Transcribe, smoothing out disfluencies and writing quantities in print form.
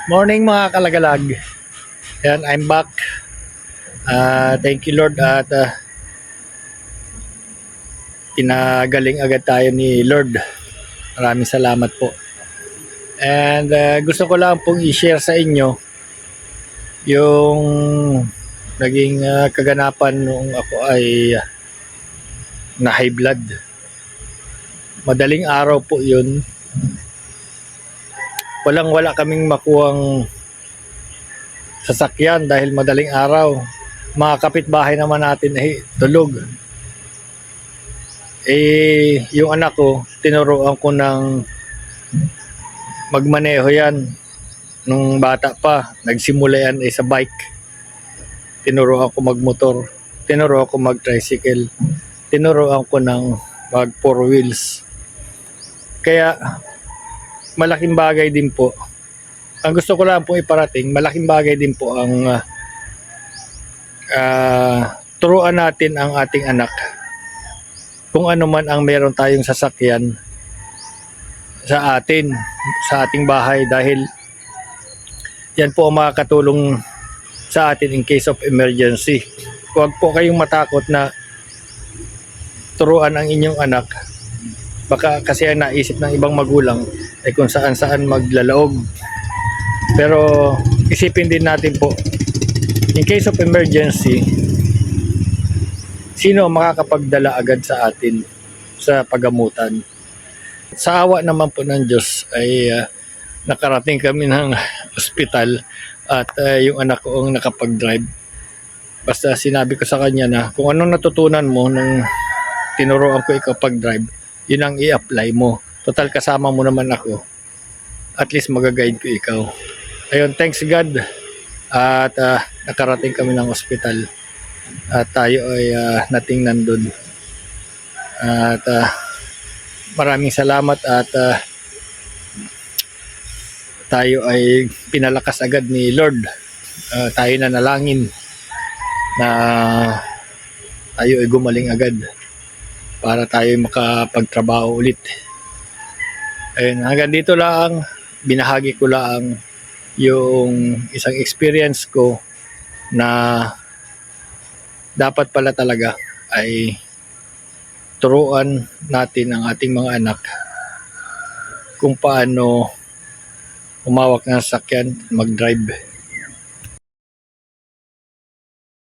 Morning mga kalagalag. Yan, I'm back. Thank you Lord at pinagaling agad tayo ni Lord. Maraming salamat po. And gusto ko lang pong i-share sa inyo yung naging kaganapan nung ako ay na high blood. Madaling araw po yun. Wala kaming makuhang sasakyan dahil madaling araw. Mga kapitbahay naman natin ay tulog. Yung anak ko, tinuruan ko ng magmaneho yan. Nung bata pa, nagsimula yan sa bike. Tinuruan ko magmotor. Tinuruan ko mag-tricycle. Tinuruan ko ng mag four wheels. Kaya malaking bagay din po. Ang gusto ko lang po iparating, malaking bagay din po ang turuan natin ang ating anak. Kung ano man ang meron tayong sasakyan sa ating bahay dahil yan po ang makakatulong sa atin in case of emergency. Huwag po kayong matakot na turuan ang inyong anak. Baka kasi ang naisip ng ibang magulang ay kung saan maglalaog. Pero isipin din natin po, in case of emergency, sino ang makakapagdala agad sa atin sa pagamutan? Sa awa naman po ng Diyos ay nakarating kami ng ospital at yung anak ko ang nakapag-drive. Basta sinabi ko sa kanya na kung anong natutunan mo nung tinuruan ko ikaw pag-drive, yun ang i-apply mo. Total kasama mo naman ako. At least magaguide ko ikaw. Ayun, thanks God. At nakarating kami ng ospital. At tayo ay natingnan doon. At maraming salamat at tayo ay pinalakas agad ni Lord. Tayo na nalangin na tayo ay gumaling agad para tayo makapagtrabaho ulit. Ayun, hanggang dito lang, binahagi ko lang yung isang experience ko na dapat pala talaga ay turuan natin ang ating mga anak kung paano umawak ng sasakyan, mag-drive.